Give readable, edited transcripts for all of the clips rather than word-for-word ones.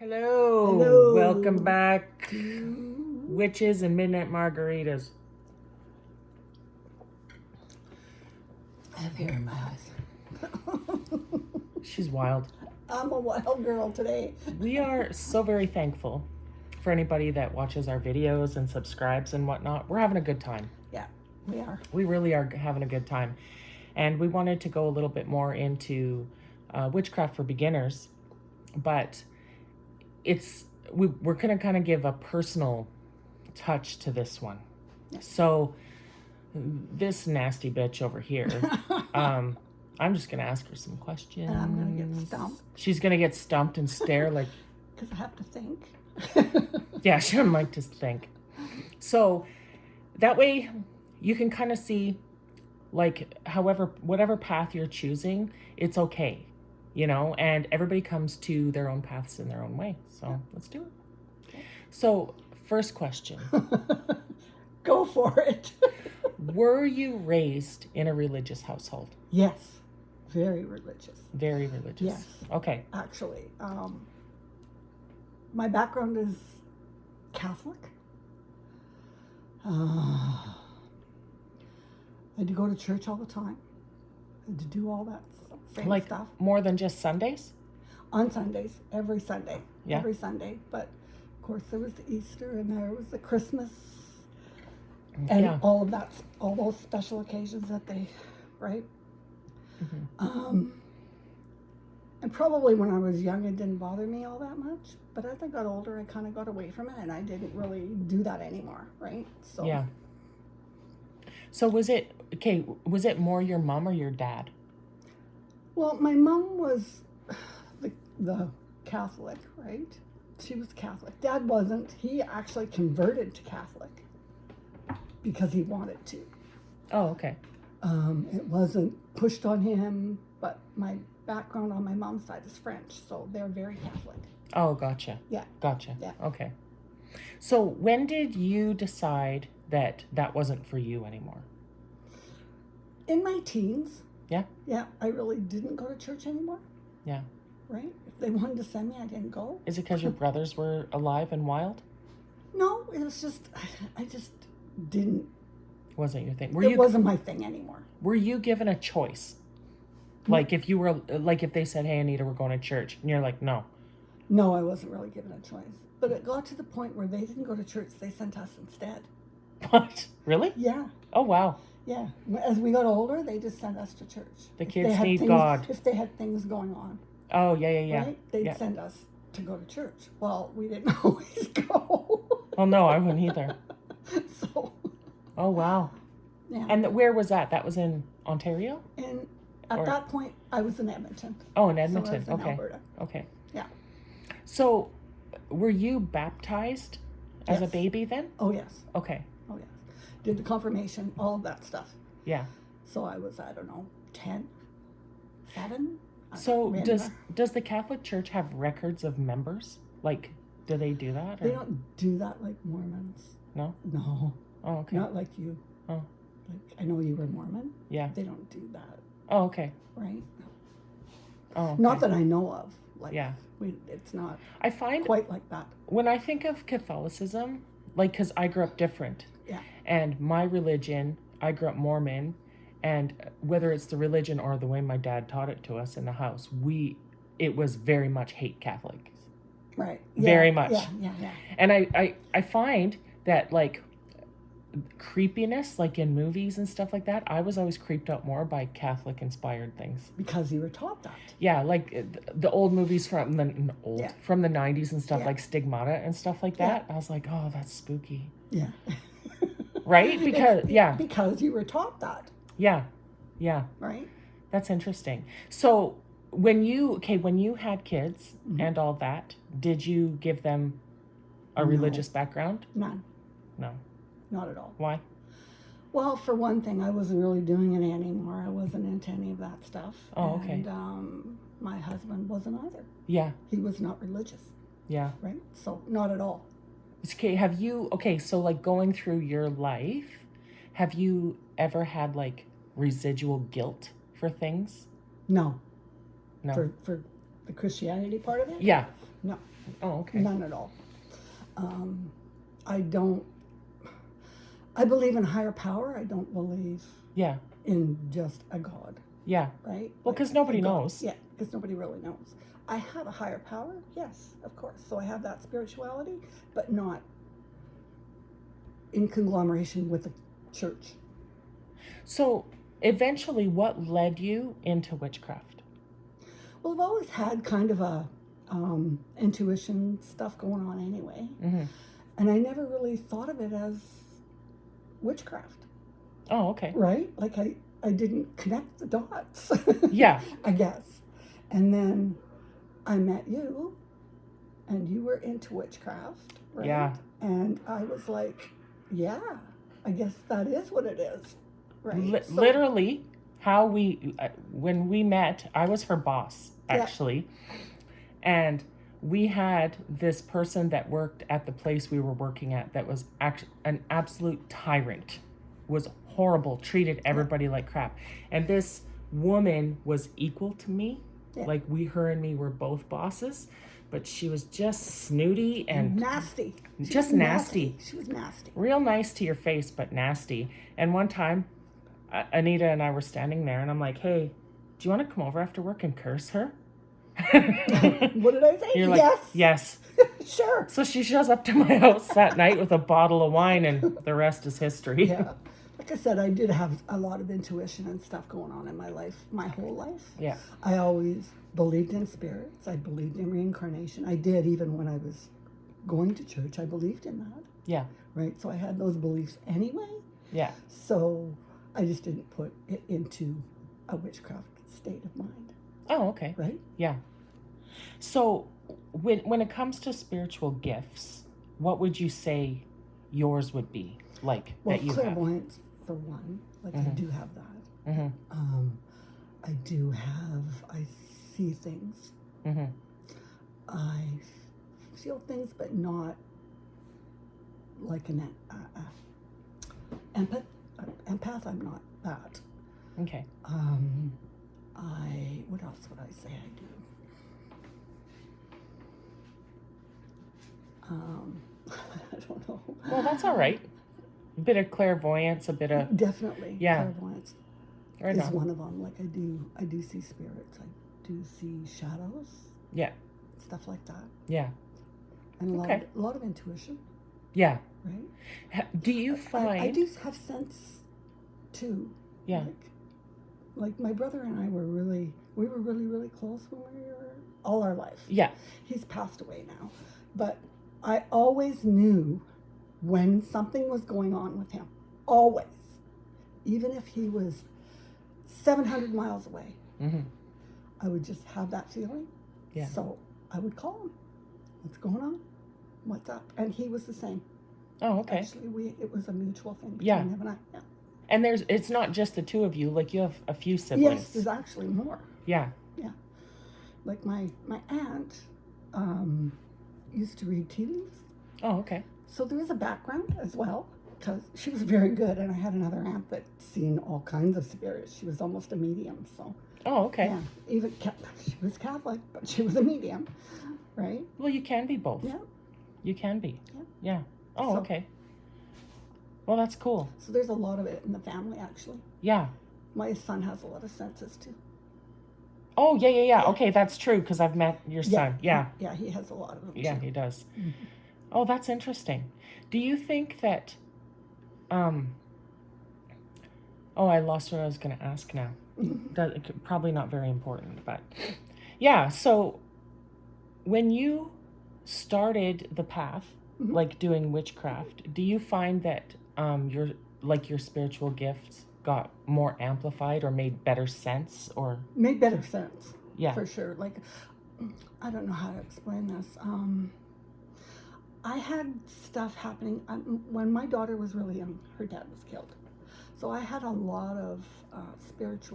Hello. Hello. Welcome back, Witches and Midnight Margaritas. I have hair in my eyes. She's wild. I'm a wild girl today. We are so very thankful for anybody that watches our videos and subscribes and whatnot. We're having a good time. Yeah, we are. We really are having a good time. And we wanted to go a little bit more into witchcraft for beginners, but we're going to kind of give a personal touch to this one. Yeah. So this nasty bitch over here, I'm just going to ask her some questions. And I'm going to get stumped. She's going to get stumped and stare like... Because I have to think. Yeah, she doesn't like to think. So that way you can kind of see, like, whatever path you're choosing, it's okay, you know, and everybody comes to their own paths in their own way. So let's do it. Okay. So first question. Go for it. Were you raised in a religious household? Yes. Very religious. Very religious. Yes. Okay. Actually, my background is Catholic. I had to go to church all the time. I had to do all that same Like stuff. more than just Sundays? On Sundays, every Sunday. Yeah. Every Sunday. But of course there was the Easter and there was the Christmas and Yeah. all of that, all those special occasions that they, right? Mm-hmm. And probably when I was young, it didn't bother me all that much. But as I got older, I kind of got away from it, and I didn't really do that anymore, right? So Yeah. So was it more your mom or your dad? Well, my mom was the Catholic, right? She was Catholic. Dad wasn't. He actually converted to Catholic because he wanted to. Oh, okay. It wasn't pushed on him, but my background on my mom's side is French, so they're very Catholic. Oh, gotcha. Yeah. Gotcha. Yeah. Okay. So when did you decide that wasn't for you anymore? In my teens. Yeah? Yeah, I really didn't go to church anymore, Yeah. right? If they wanted to send me, I didn't go. Is it because your brothers were alive and wild? No, it was just, I just didn't. Wasn't your thing? It wasn't my thing anymore. Were you given a choice? Like if they said, "Hey, Anita, we're going to church," and you're like, "No." No, I wasn't really given a choice. But it got to the point where they didn't go to church; they sent us instead. What? Really? Yeah, Oh, wow. yeah. As we got older, they just sent us to church. The If kids they had need things- God. If they had things going on, Oh, yeah. right? They'd Yeah. send us to go to church. Well, we didn't always go. Oh, no, I wouldn't either. So, Oh, wow. yeah. And where was that? That was in Ontario? And at that point, I was in Edmonton. Oh, in So I Edmonton. was in Okay. Alberta. Okay. Yeah. So, were you baptized as a Yes. baby then? Oh, yes. Okay. Oh, yes. Did the confirmation, all of that stuff. Yeah. So I was, I don't know, 10, 7. So does the Catholic Church have records of members? Like, do they do that? Or? They don't do that like Mormons. No? No. Oh, okay. Not like you. Oh. Like, I know you were Mormon. Yeah. They don't do that, Oh, okay. right? Oh, okay. Not that I know of. Like, Yeah. It's not I find quite like that. when I think of Catholicism, like, because I grew up different. Yeah. And my religion, I grew up Mormon, and whether it's the religion or the way my dad taught it to us in the house, it was very much hate Catholics. Right. Very much. Yeah. And I find that, like, creepiness, like in movies and stuff like that, I was always creeped out more by Catholic-inspired things. Because you were taught that. Yeah, like the old movies from the Yeah. from the 90s and stuff, Yeah. like Stigmata and stuff like that. I was like, oh, that's spooky. Yeah. Right? Because, Because you were taught that, yeah, right? that's interesting. So when you had kids and all that, did you give them a No. religious background? None. No. Not at all. Why? Well, for one thing, I wasn't really doing it anymore. I wasn't into any of that stuff. Oh, okay. And my husband wasn't either. Yeah, He was not religious, yeah. right? So not at all. Okay, so like going through your life, have you ever had like residual guilt for things? No. No. For the Christianity part of it? Yeah. No. Oh, okay. None at all. I don't. I believe in higher power. I don't believe Yeah. in just a God, Yeah. right? Well, because nobody a God. knows. Yeah, because nobody really knows. I have a higher power, yes, of course. So I have that spirituality, but not in conglomeration with the church. So eventually, what led you into witchcraft? Well, I've always had kind of a intuition stuff going on anyway, Mm-hmm. and I never really thought of it as witchcraft. Oh, okay. Right? Like I didn't connect the dots. Yeah. I guess. And then I met you and you were into witchcraft, right? Yeah. And I was like, yeah, I guess that is what it is. Right? So- Literally, how when we met, I was her boss, actually. And we had this person that worked at the place we were working at that was an absolute tyrant, was horrible, treated everybody like crap. And this woman was equal to me. Yeah. Like her and me were both bosses, but she was just snooty and nasty. just nasty. She was nasty. Real nice to your face, but nasty. And one time, Anita and I were standing there, and I'm like, hey, do you want to come over after work and curse her? What did I say? You're like, yes. Sure. So she shows up to my house that night with a bottle of wine, and the rest is history. Yeah. Like I said, I did have a lot of intuition and stuff going on in my life, my whole life. Yeah. I always believed in spirits. I believed in reincarnation. I did, even when I was going to church, I believed in that. Yeah. Right? So I had those beliefs anyway. Yeah. So I just didn't put it into a witchcraft state of mind. Oh, okay. Right? Yeah. So when it comes to spiritual gifts, what would you say yours would be like Well, that you have? clairvoyance, for one. Like, I do have that. Mm-hmm. I do have, I see things. Mm-hmm. I feel things, but not like an empath. I'm not that. Okay. What else would I say I do? I don't know. Well, that's all right. A bit of clairvoyance, a bit of Definitely. Yeah. Clairvoyance right is on. one of them. Like I do see spirits. I do see shadows. Yeah. Stuff like that. Yeah. And a Okay. lot of intuition, Yeah. right? Do you find? I do have sense too. Yeah. Like my brother and I were really close when we were all our life. Yeah. He's passed away now, but I always knew when something was going on with him. Always, even if he was 700 miles away, Mm-hmm. I would just have that feeling. Yeah. So I would call him. What's going on? What's up? And he was the same. Oh, okay. Actually, it was a mutual thing between Yeah. him and I. Yeah. And it's not just the two of you. Like you have a few siblings. Yes, there's actually more. Yeah. Yeah. Like my aunt used to read tea leaves. Oh, okay. So there is a background as well, because she was very good. And I had another aunt that seen all kinds of spirits. She was almost a medium. So Oh, okay. yeah, even she was Catholic, but she was a medium, right? Well, you can be both. Yeah. You can be. Yeah. Yeah. Oh, So- okay. Well, that's cool. So there's a lot of it in the family, actually. Yeah. My son has a lot of senses too. Oh, yeah. Okay, that's true because I've met your son. Yeah. Yeah, he has a lot of them. Yeah, too. he does. Oh, that's interesting. Do you think that oh, I lost what I was going to ask now. Probably not very important, but yeah, so when you started the path, like doing witchcraft, do you find that your spiritual gifts got more amplified or made better sense or Made better sense. Yeah. For sure. Like, I don't know how to explain this. I had stuff happening when my daughter was really young. Her dad was killed. So I had a lot of spirits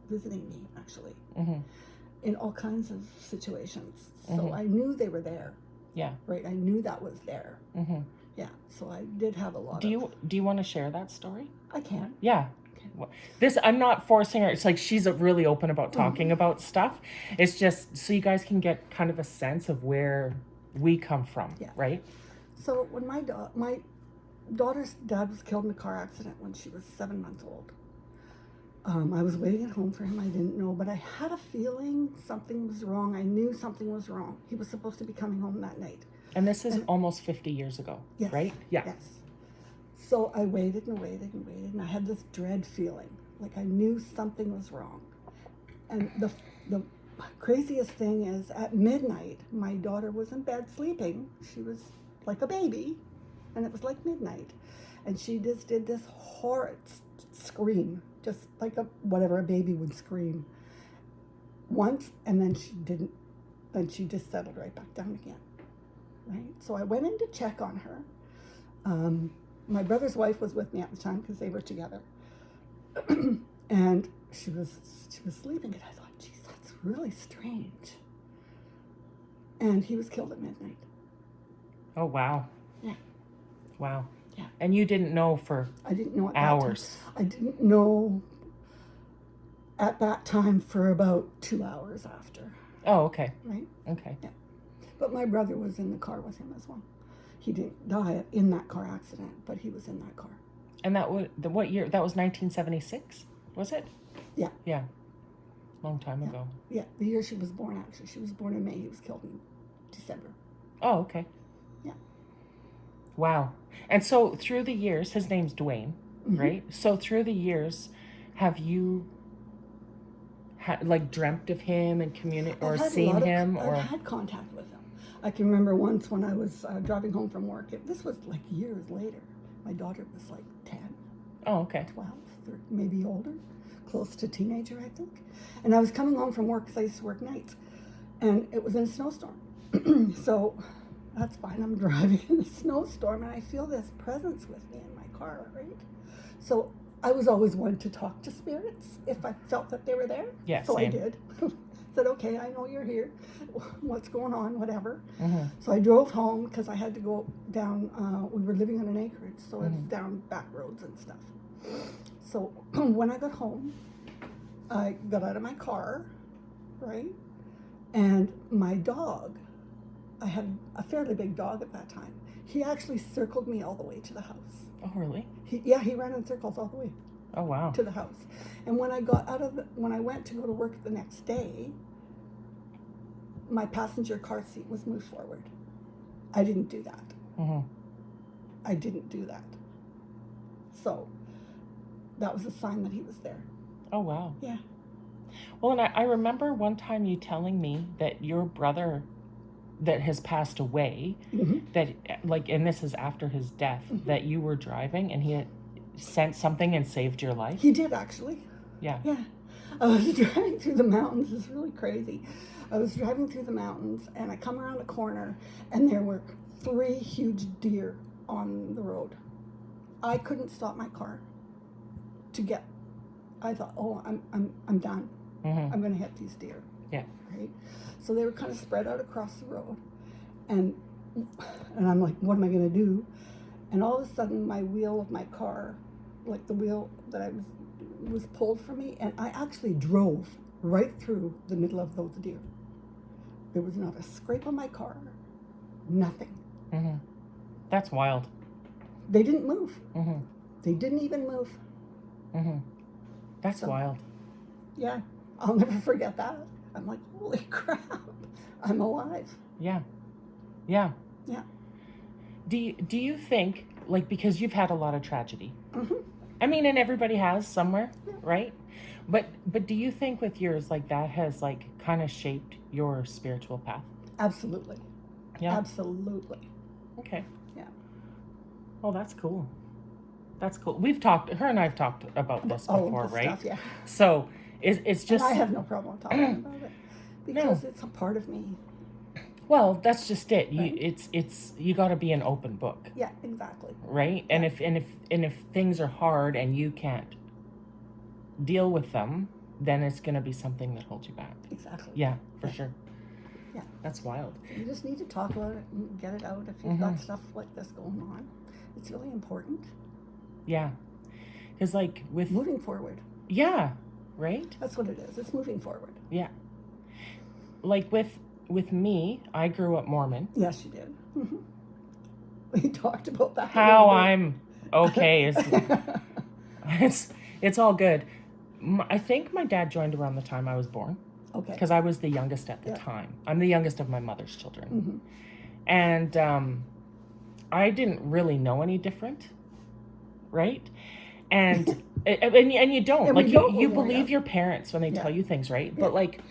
visiting me, actually, in all kinds of situations. So I knew they were there. Yeah. Right? I knew that was there. Yeah. So I did have a lot Do you want to share that story? I can. Yeah. This, I'm not forcing her. It's like she's really open about talking about stuff. It's just so you guys can get kind of a sense of where we come from, Yeah. right? So when my daughter's dad was killed in a car accident when she was 7 months old. I was waiting at home for him. I didn't know, but I had a feeling something was wrong. I knew something was wrong. He was supposed to be coming home that night. And this is almost 50 years ago, Yes, right? Yeah. Yes. So I waited and waited and waited, and I had this dread feeling, like I knew something was wrong. And the craziest thing is, at midnight, my daughter was in bed sleeping. She was like a baby, and it was like midnight, and she just did this horrid scream, just like whatever a baby would scream once, and then she didn't. Then she just settled right back down again. Right. So I went in to check on her. My brother's wife was with me at the time because they were together, and she was sleeping, and I thought, geez, that's really strange. And he was killed at midnight. Oh, wow. Yeah. Wow. Yeah. And you didn't know for I didn't know at hours. That time. I didn't know at that time for about 2 hours after. Oh, okay. Right? Okay. Yeah. But my brother was in the car with him as well. He didn't die in that car accident, but he was in that car. And that was what year? That was 1976, was it? Yeah. Yeah. Long time ago. Yeah, the year she was born, actually. She was born in May. He was killed in December. Oh, okay. Yeah. Wow. And so through the years, his name's Dwayne, right? So through the years, have you dreamt of him and or seen him? Or I've had contact with him. I can remember once when I was driving home from work. This was like years later. My daughter was like 10, Oh, okay. 12, 13, maybe older, close to teenager, I think. And I was coming home from work because I used to work nights, and it was in a snowstorm. So that's fine. I'm driving in a snowstorm, and I feel this presence with me in my car, right? So I was always one to talk to spirits if I felt that they were there. Yeah, so same. I did. Said, okay, I know you're here. What's going on? Whatever. Mm-hmm. So I drove home because I had to go down. We were living on an acreage, so it's down back roads and stuff. So when I got home, I got out of my car, right? And my dog, I had a fairly big dog at that time. He actually circled me all the way to the house. Oh, really? He ran in circles all the way Oh, wow. to the house. And when I got when I went to go to work the next day, my passenger car seat was moved forward. I didn't do that. Mm-hmm. I didn't do that. So that was a sign that he was there. Oh, wow. Yeah. Well, and I remember one time you telling me that your brother that has passed away, that and this is after his death, that you were driving and he had sent something and saved your life. He did, actually. Yeah. Yeah. I was driving through the mountains. It's really crazy. I was driving through the mountains, and I come around a corner, and there were 3 huge deer on the road. I couldn't stop my car to get. I thought, oh, I'm done. I'm going to hit these deer. Yeah. Right. So they were kind of spread out across the road, and I'm like, what am I going to do? And all of a sudden, my wheel of my car, like the wheel that I was pulled from me, and I actually drove right through the middle of those deer. There was not a scrape on my car, nothing. Mm-hmm. That's wild. They didn't move. Mm-hmm. They didn't even move. Mm-hmm. That's wild. Yeah, I'll never forget that. I'm like, holy crap, I'm alive. Yeah. Yeah. Yeah. Do you think, because you've had a lot of tragedy, Mm-hmm. I mean, and everybody has somewhere, right? But do you think with yours, that has kind of shaped your spiritual path? Absolutely. Yeah. Absolutely. Okay. Yeah. Oh, that's cool. That's cool. Her and I've talked about this before, right? Stuff, yeah. So it's just. And I have no problem talking about it because it's a part of me. Well, that's just it. Right. You got to be an open book. Yeah, exactly. Right? Yeah. And if things are hard and you can't deal with them, then it's going to be something that holds you back. Exactly. Yeah, for sure. Yeah. That's wild. You just need to talk about it and get it out if you've got stuff like this going on. It's really important. Yeah. Because like with Moving forward. yeah, right? That's what it is. It's moving forward. Yeah. Like with me, I grew up Mormon. Yes, you did. Mm-hmm. We talked about that. How I'm okay is it's all good. I think my dad joined around the time I was born. Okay. Because I was the youngest at the time. I'm the youngest of my mother's children. Mm-hmm. And I didn't really know any different, right? And and you don't. And like we don't you when we're believe young. your parents when they tell you things, right? Yeah. But like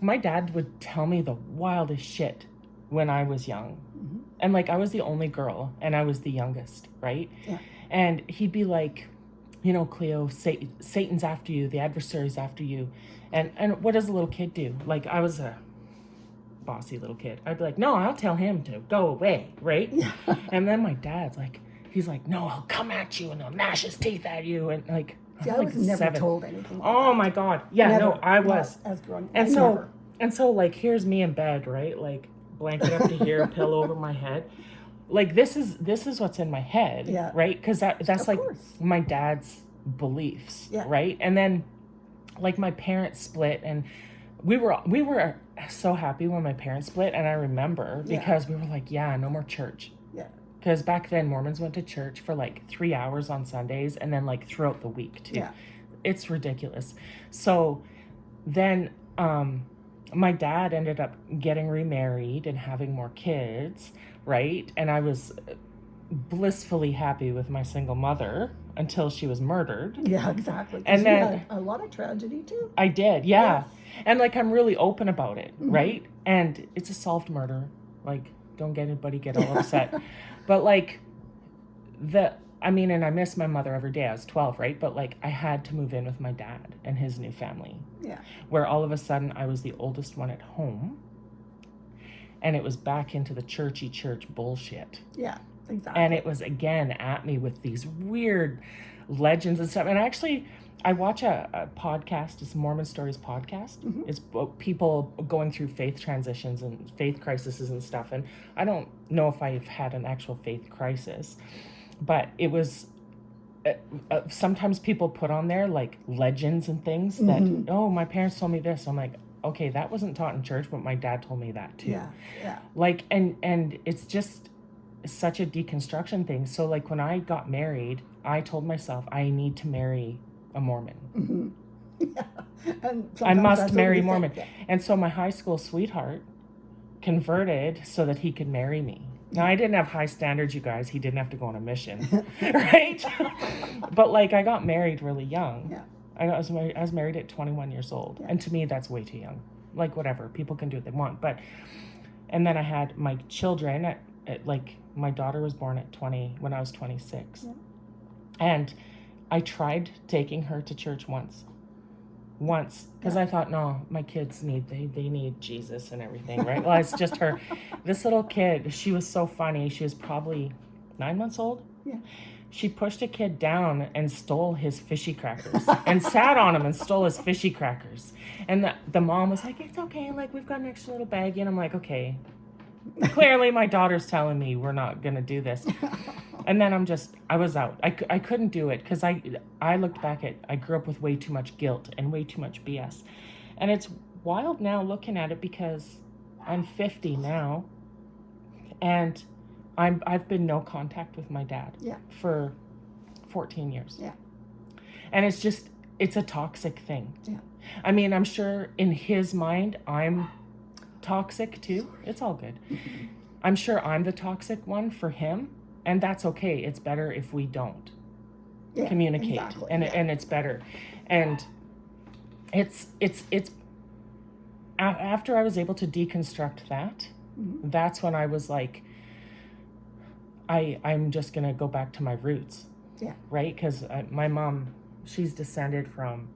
my dad would tell me the wildest shit when I was young. Mm-hmm. And like I was the only girl and I was the youngest, right? Yeah. And he'd be like, you know, Cleo, Satan's after you, the adversary's after you. And what does a little kid do? Like I was a bossy little kid. I'd be like, no, I'll tell him to go away, right? Yeah. And then my dad's like, he's like, no, he'll come at you and he'll gnash his teeth at you. And like, See, I I'm was like never 7. told anything. Like Oh that. my God. Yeah, Never. no, I Not was. as grown. And I so, never. like, here's me in bed, right? Like, blanket up to here, pillow over my head. Like, this is what's in my head, Yeah. right? Because that's Of like course. my dad's beliefs, Yeah. right? And then, like, my parents split, and we were so happy when my parents split, and I remember because we were like, yeah, no more church. Yeah. Because back then, Mormons went to church for like 3 hours on Sundays and then like throughout the week too. Yeah. It's ridiculous. So then my dad ended up getting remarried and having more kids, right? And I was blissfully happy with my single mother until she was murdered. Yeah, exactly. 'Cause And you then- had a lot of tragedy too. I did, yeah. Yes. And like I'm really open about it, Mhm. right? And it's a solved murder. Like, don't get anybody get all upset. But like and I miss my mother every day. I was 12, right? But like I had to move in with my dad and his new family. Yeah. Where all of a sudden I was the oldest one at home. And it was back into the churchy church bullshit. Yeah. Exactly. And it was again at me with these weird legends and stuff. And actually, I watch a podcast. It's a Mormon Stories podcast. Mhm. It's people going through faith transitions and faith crises and stuff. And I don't know if I've had an actual faith crisis, but it was. Sometimes people put on there like legends and things that, Mhm. oh, my parents told me this. I'm like, okay, that wasn't taught in church, but my dad told me that too. Yeah. Yeah. Like, and it's just such a deconstruction thing. So like when I got married, I told myself I need to marry a Mormon. Mm-hmm. Yeah. And I sometimes must that's what marry we think, Mormon. yeah. And so my high school sweetheart converted so that he could marry me. Now I didn't have high standards, you guys. He didn't have to go on a mission, right? But like I got married really young. Yeah. I was married at 21 years old. Yeah. And to me, that's way too young. Like whatever, people can do what they want. And then I had my children at like my daughter was born at 20 when I was 26. Yeah. And I tried taking her to church once because I thought, no, my kids they need Jesus and everything, right? Well, it's just her. This little kid, she was so funny. She was probably 9 months old. Yeah. She pushed a kid down and stole his fishy crackers and sat on him and stole his fishy crackers. And the mom was like, it's okay, like we've got an extra little baggie. And I'm like, okay, clearly my daughter's telling me we're not going to do this. And then I was out. I couldn't do it because I looked back I grew up with way too much guilt and way too much BS. And it's wild now looking at it because I'm 50 now and I've been no contact with my dad for 14 years. Yeah. And it's a toxic thing. Yeah. I mean, I'm sure in his mind I'm toxic too. It's all good. I'm sure I'm the toxic one for him. And that's okay. It's better if we don't communicate, exactly, and it's better. And it's after I was able to deconstruct that, that's when I was like, I'm just gonna go back to my roots, right? Because my mom, she's descended from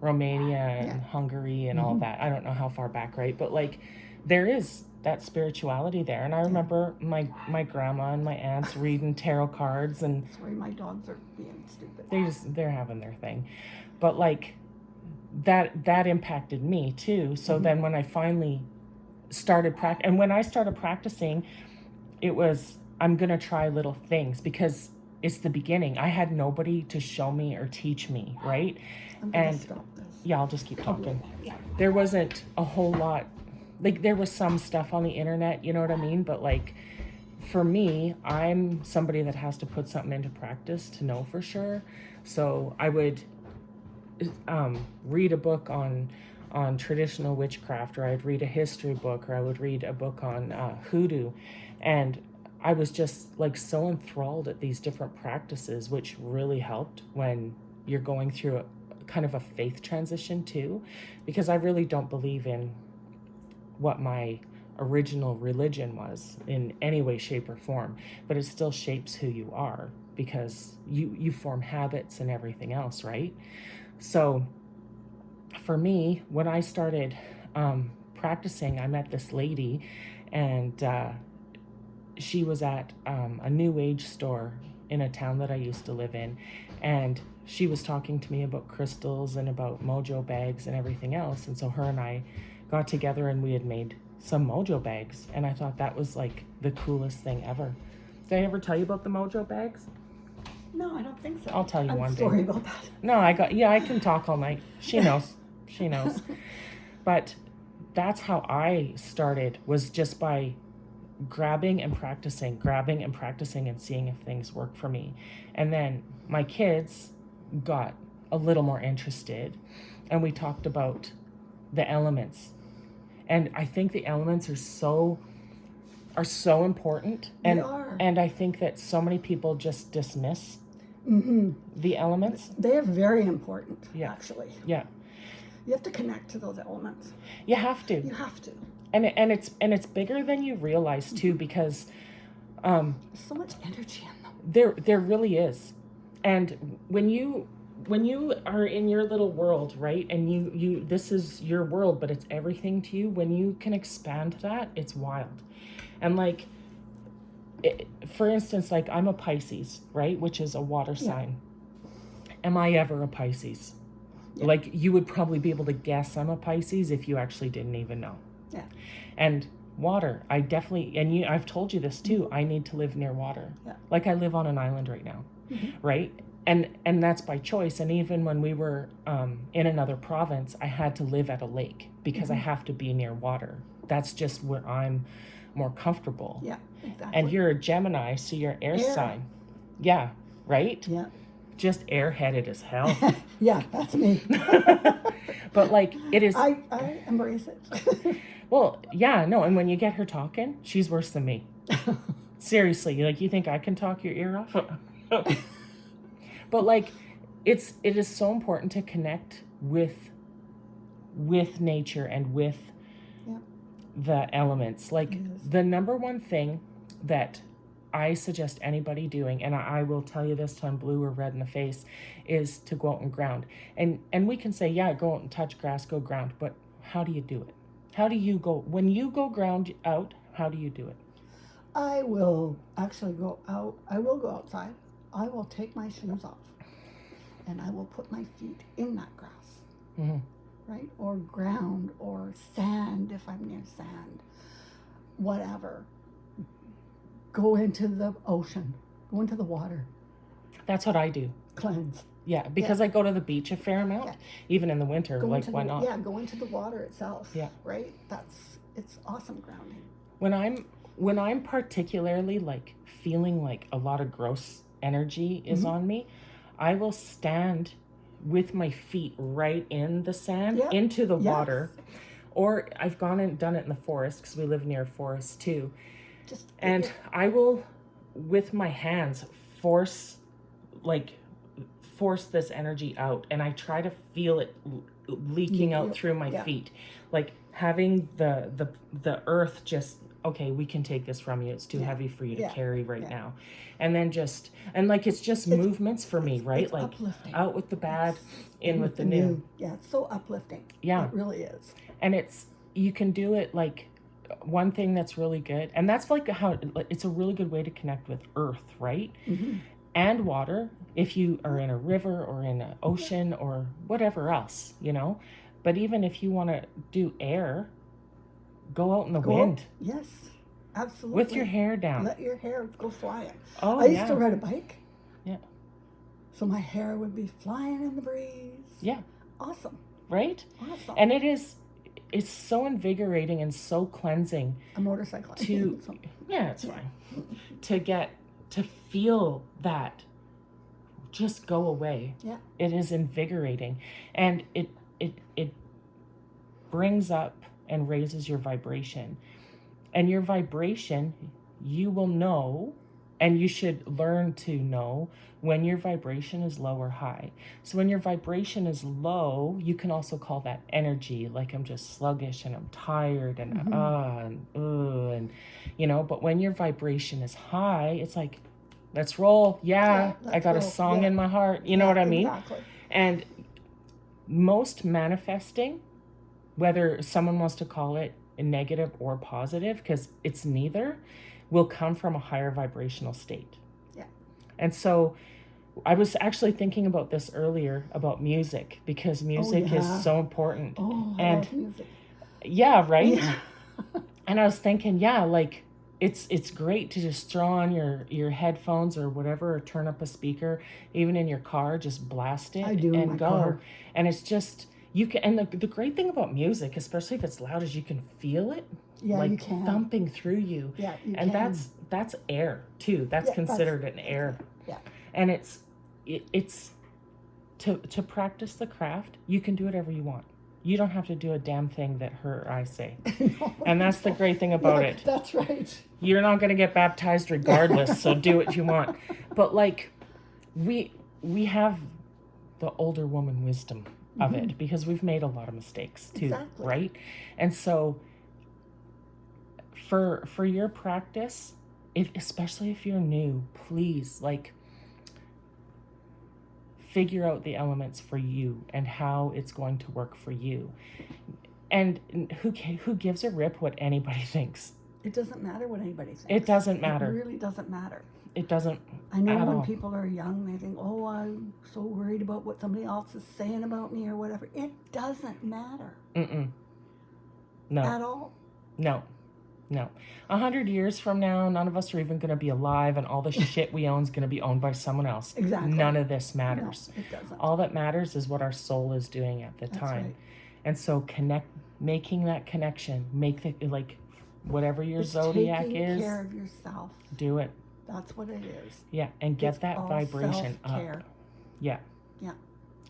Romania and Hungary and all that. I don't know how far back, right? But like, there is that spirituality there. And I remember my grandma and my aunts reading tarot cards and Sorry, my dogs are being stupid. they're having their thing. But like that impacted me too. So then when I finally started practicing, it was, I'm going to try little things because it's the beginning. I had nobody to show me or teach me, right? I'm going to And stop this. yeah, I'll just keep talking. Yeah. There wasn't a whole lot, like there was some stuff on the internet, you know what I mean? But like for me, I'm somebody that has to put something into practice to know for sure. So I would read a book on traditional witchcraft, or I'd read a history book, or I would read a book on hoodoo, and I was just like so enthralled at these different practices, which really helped when you're going through a kind of a faith transition too, because I really don't believe in what my original religion was in any way, shape, or form, but it still shapes who you are because you form habits and everything else, right? So for me, when I started practicing, I met this lady, and she was at a new age store in a town that I used to live in, and she was talking to me about crystals and about mojo bags and everything else. And so her and I got together and we had made some mojo bags, and I thought that was like the coolest thing ever. Did I ever tell you about the mojo bags? No, I don't think so. I'll tell you one day. Sorry about that. No, I can talk all night. She knows. She knows. But that's how I started, was just by grabbing and practicing and seeing if things work for me. And then my kids got a little more interested, and we talked about the elements. And I think the elements are so important, and They are. and I think that so many people just dismiss the elements. They are very important, Yeah. actually. Yeah, You have to connect to those elements. you have to. You have to. And it's bigger than you realize too, because There's so much energy in them. there really is. And when you are in your little world, right, and you this is your world, but it's everything to you, when you can expand that, it's wild. And like for instance, like I'm a Pisces, right, which is a water sign. Am I ever a Pisces? Yeah. Like you would probably be able to guess I'm a Pisces if you actually didn't even know. Yeah. And water, I definitely, and I've told you this too, I need to live near water. Yeah. Like I live on an island right now, right? And that's by choice. And even when we were in another province, I had to live at a lake because I have to be near water. That's just where I'm more comfortable. Yeah, exactly. And you're a Gemini, so you're air sign. Yeah, right? Yeah. Just airheaded as hell. Yeah, that's me. But like it is. I embrace it. Well, yeah, no. And when you get her talking, she's worse than me. Seriously, like you think I can talk your ear off? But like it is so important to connect with nature and with the elements. Like the number one thing that I suggest anybody doing, and I will tell you this till I'm blue or red in the face, is to go out and ground. And we can say, yeah, go out and touch grass, go ground, but how do you do it? How do you go, when you go ground out, how do you do it? I will actually go out. I will go outside. I will take my shoes off, and I will put my feet in that grass, right? Or ground, or sand if I'm near sand, whatever. Go into the ocean, go into the water. That's what I do. Cleanse. Yeah, because I go to the beach a fair amount, even in the winter. Like, why not? Yeah, go into the water itself. Yeah. Right? It's awesome grounding. When I'm particularly like feeling like a lot of gross energy is on me, I will stand with my feet right in the sand into the water. Or I've gone and done it in the forest because we live near a forest too. And I will, with my hands, force this energy out, and I try to feel it leaking out through my feet, like having the earth just, okay, we can take this from you, it's too heavy for you to carry right now. And then it's just movements for me, right? It's like uplifting. Out with the bad, in with the new. Yeah, it's so uplifting. Yeah, it really is. And you can do it like, one thing that's really good, and that's like it's a really good way to connect with earth, right? And water, if you are in a river or in an ocean or whatever else, but even if you want to do air, go out in the wind. Yes, absolutely. With your hair down. Let your hair go flying. Oh, I used to ride a bike, Yeah. So my hair would be flying in the breeze. Yeah. Awesome. Right? Awesome. And it's so invigorating and so cleansing A motorcycle. to, yeah, it's fine, to feel that just go away. Yeah. It is invigorating, and it brings up and raises your vibration, and your vibration, you will know, and you should learn to know when your vibration is low or high. So when your vibration is low, you can also call that energy, like I'm just sluggish and I'm tired and and you know. But when your vibration is high, it's like, let's roll. Yeah, I got a song in my heart. You know what I mean? Exactly. And most manifesting, whether someone wants to call it a negative or positive, because it's neither, will come from a higher vibrational state. Yeah. And so I was actually thinking about this earlier about music, because music is so important. Oh, I and love music. yeah, right? Yeah. And I was thinking, yeah, like it's great to just throw on your headphones or whatever, or turn up a speaker, even in your car, just blast it I do in and my go. car. And it's just, you can, and the great thing about music, especially if it's loud, is you can feel it, Yeah, like you can. thumping through you. Yeah, you and can. that's air too. That's considered an air. Yeah. And it's to practice the craft, you can do whatever you want. You don't have to do a damn thing that her or I say. No, And that's the great thing about it. That's right. You're not going to get baptized regardless, so do what you want. But like, we have the older woman wisdom of it, because we've made a lot of mistakes too, Exactly. right? And so for your practice, especially if you're new, please, like, figure out the elements for you and how it's going to work for you. And who gives a rip what anybody thinks? It doesn't matter what anybody thinks. It doesn't matter. It really doesn't matter. It doesn't. I know at when all. people are young, they think, oh, I'm so worried about what somebody else is saying about me or whatever. It doesn't matter. No. At all. No. 100 years from now, none of us are even going to be alive, and all the shit we own is going to be owned by someone else. Exactly. None of this matters. No, it doesn't. All that matters is what our soul is doing at the That's time. right. And so making that connection, make the, like, whatever your It's zodiac taking is, care of yourself. do it. That's what it is. Yeah, and get It's that all vibration self-care. up. Yeah. Yeah.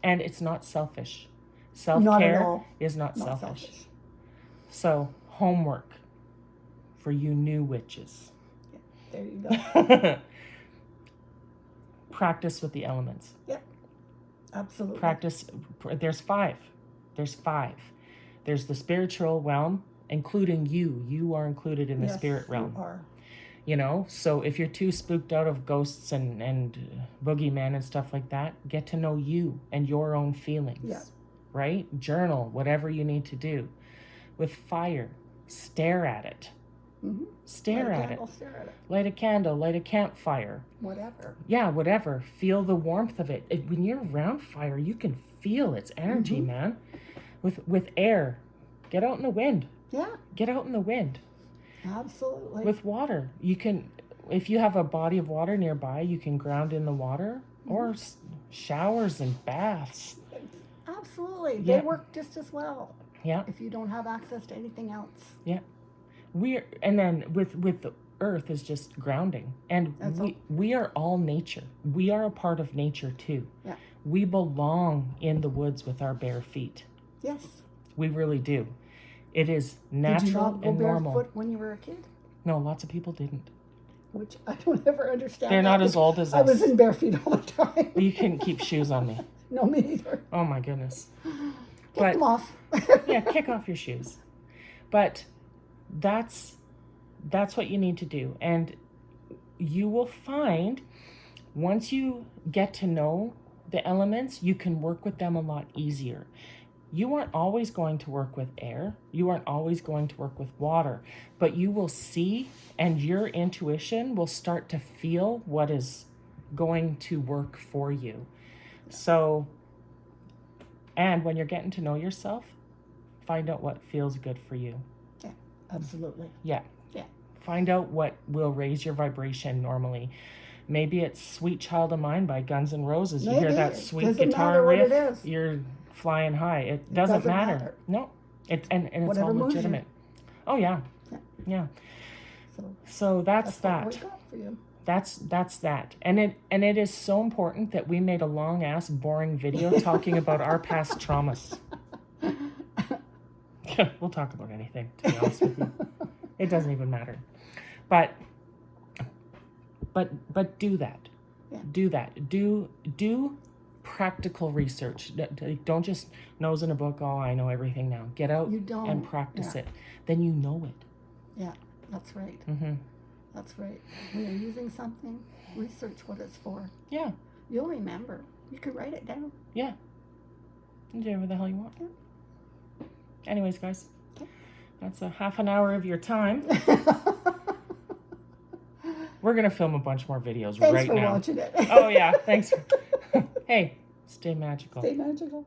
And it's not selfish. Not at Self-care all. is not Not selfish. So, homework for you new witches. Yeah. There you go. Practice with the elements. Yeah. Absolutely. Practice. There's five. There's the spiritual realm, including you. You are included in the spirit realm. You are. You know, so if you're too spooked out of ghosts and boogeymen and stuff like that, get to know you and your own feelings. Yeah. Right? Journal, whatever you need to do. With fire, stare at it. Mm-hmm. Stare at it. Stare at it. Light a candle, light a campfire. Whatever. Yeah, whatever. Feel the warmth of it. When you're around fire, you can feel its energy, man. With air, get out in the wind. Yeah. Get out in the wind. Absolutely. With water, you can, if you have a body of water nearby, you can ground in the water, or showers and baths. Absolutely. Yeah. They work just as well. Yeah. If you don't have access to anything else. Yeah. And then with the earth is just grounding. And we are all nature. We are a part of nature too. Yeah. We belong in the woods with our bare feet. Yes. We really do. It is natural Did you not go and normal. barefoot when you were a kid? No, lots of people didn't. Which I don't ever understand. They're not as old as I us. was in bare feet all the time. You couldn't keep shoes on me. No, me neither. Oh my goodness. Take them off. Yeah, kick off your shoes. But that's what you need to do. And you will find, once you get to know the elements, you can work with them a lot easier. You aren't always going to work with air. You aren't always going to work with water. But you will see, and your intuition will start to feel what is going to work for you. So, and when you're getting to know yourself, find out what feels good for you. Yeah, absolutely. Yeah. Yeah. Find out what will raise your vibration normally. Maybe it's Sweet Child of Mine by Guns N' Roses. You hear Maybe. that It sweet doesn't guitar matter what riff, it is. you're flying high. It doesn't matter. No. And it's Whatever all moves you. legitimate. Oh, yeah. Yeah. Yeah. So that's what that. we got for you. That's that. And it is so important that we made a long ass boring video talking about our past traumas. We'll talk about anything, to be honest with you. It doesn't even matter. But do that. Yeah. Do that. Do practical research. Don't just nose in a book, oh, I know everything now. Get out and practice it. Then you know it. Yeah, that's right. Mm-hmm. That's right. When you're using something, research what it's for. Yeah. You'll remember. You can write it down. Yeah. You do whatever the hell you want. Yeah. Anyways, guys, Okay. that's a half an hour of your time. We're going to film a bunch more videos Thanks right for now. watching it. Oh, yeah. Thanks. Hey, stay magical. Stay magical.